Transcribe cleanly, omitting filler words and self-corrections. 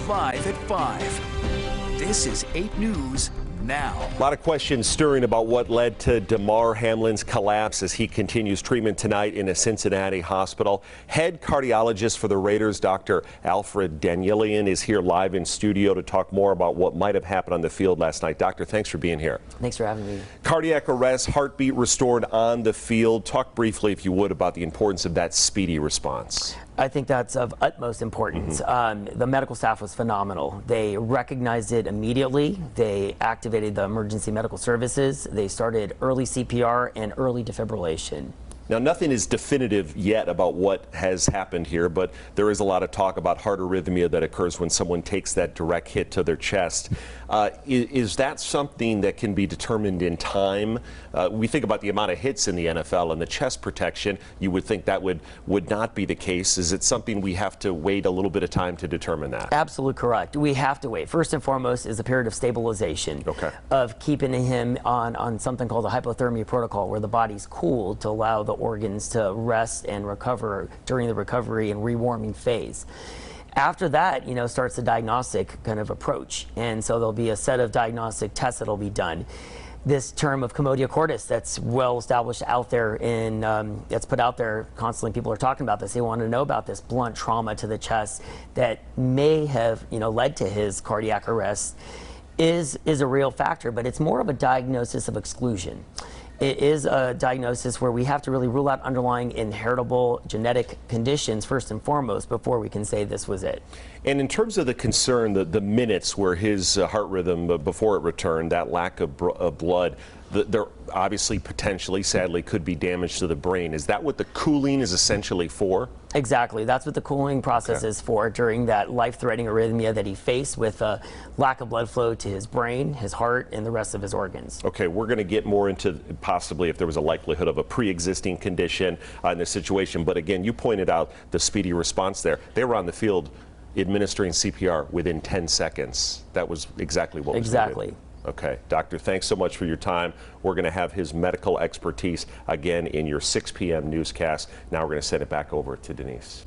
live at 5. This is 8 News Now. A lot of questions stirring about what led to Damar Hamlin's collapse as he continues treatment tonight in a Cincinnati hospital. Head cardiologist for the Raiders, Dr. Alfred Danielian, is here live in studio to talk more about what might have happened on the field last night. Doctor, thanks for being here. Thanks for having me. Cardiac arrest, heartbeat restored on the field. Talk briefly, if you would, about the importance of that speedy response. I think that's of utmost importance. The medical staff was phenomenal. They recognized it immediately. They activated the emergency medical services. They started early CPR and early defibrillation. Now, nothing is definitive yet about what has happened here, but there is a lot of talk about heart arrhythmia that occurs when someone takes that direct hit to their chest. Is that something that can be determined in time? We think about the amount of hits in the NFL and the chest protection. You would think that would not be the case. Is it something we have to wait a little bit of time to determine that? Absolutely correct. We have to wait. First and foremost is a period of stabilization, of keeping him on something called the hypothermia protocol, where the body's cooled to allow the organs to rest and recover during the recovery and rewarming phase. After that, starts the diagnostic kind of approach, and so there'll be a set of diagnostic tests that'll be done. This term of commodia cordis that's well established out there in that's put out there constantly. People are talking about this. They want to know about this blunt trauma to the chest that may have led to his cardiac arrest is a real factor, but it's more of a diagnosis of exclusion. It is a diagnosis where we have to really rule out underlying inheritable genetic conditions first and foremost before we can say this was it. And in terms of the concern, the minutes where his heart rhythm before it returned, that lack of blood, there obviously potentially, sadly, could be damage to the brain. Is that what the cooling is essentially for? Exactly. That's what the cooling process is for during that life-threatening arrhythmia that he faced with a lack of blood flow to his brain, his heart, and the rest of his organs. Okay, we're going to get more into possibly if there was a likelihood of a pre-existing condition in this situation. But again, you pointed out the speedy response there. They were on the field administering CPR within 10 seconds. That was exactly what was needed. Okay, doctor, thanks so much for your time. We're going to have his medical expertise again in your 6 p.m. newscast. Now we're going to send it back over to Denise.